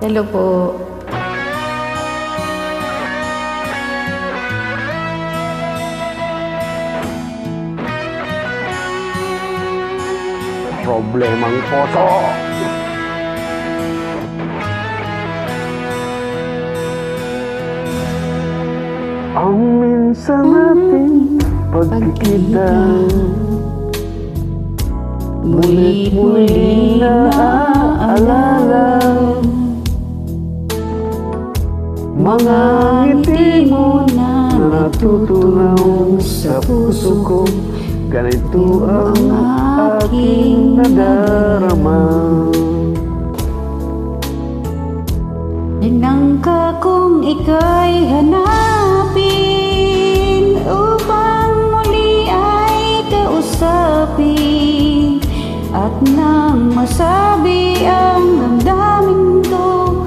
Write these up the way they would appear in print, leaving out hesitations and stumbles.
Hello po. Problemang puso. Ang minsan nating pagkikita, mulit-muling naaalala. Mga ngiti mo na natutunaw sa puso ko, ganito ang aking nadarama. Ninangka kong ika'y hanapin upang muli ay kausapin, at nang masabi ang damdamin ko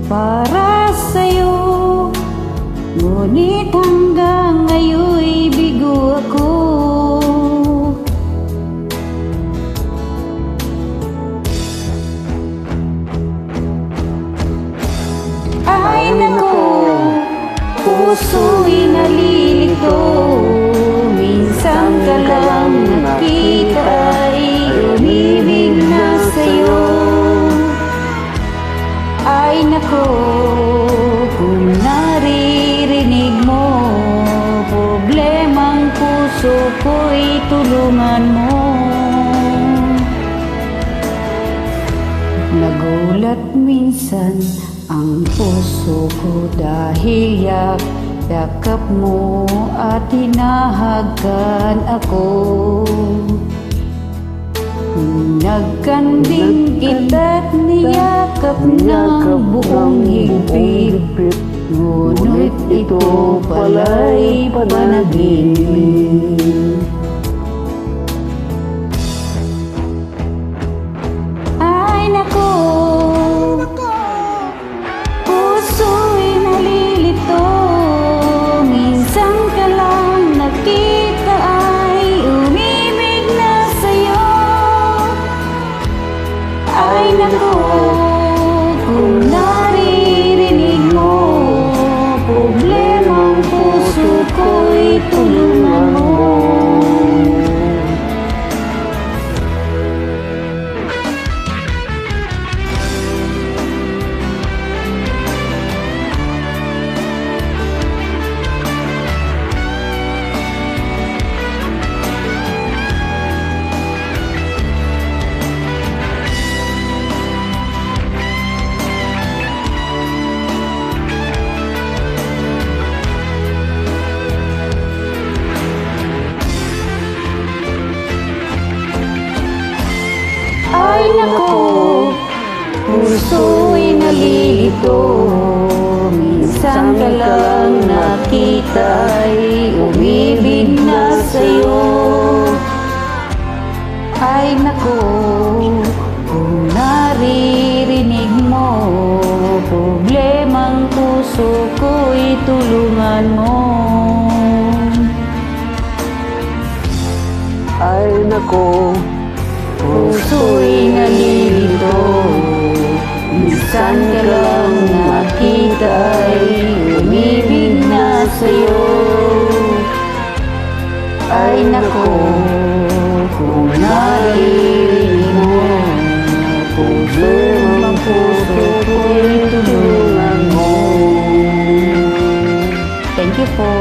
para sa'yo, ngunit hanggang ngayon'y bigo ako. Ay naku, puso'y nalilito, minsan ka lang nakita ay umibig na sa'yo. Ay naku, kung naririnig mo problemang puso ko'y tulungan mo. Nagulat minsan ang puso ko dahil yakap mo at hinahagan ako. Nagkanding kita't niyakap ng buong higpit, ngunit ito pala'y panaginip. Ay naku, puso'y nalilito, minsan ka lang nakita ay umibig na sa'yo. Ay naku, kung naririnig mo problemang puso ko'y tulungan mo. Ay naku, puso'y nalilito, minsan ka lang nakita ay umibig na sa'yo. Ay naku, kung naririnig mo problemang puso ko'y tulungan mo. Ay nako, Puso'y nalilito, minsan ka lang nakita ay umibig na sa'yo. Ay naku, kung naririnig mo problemang puso ko'y tulungan mo. Thank you po.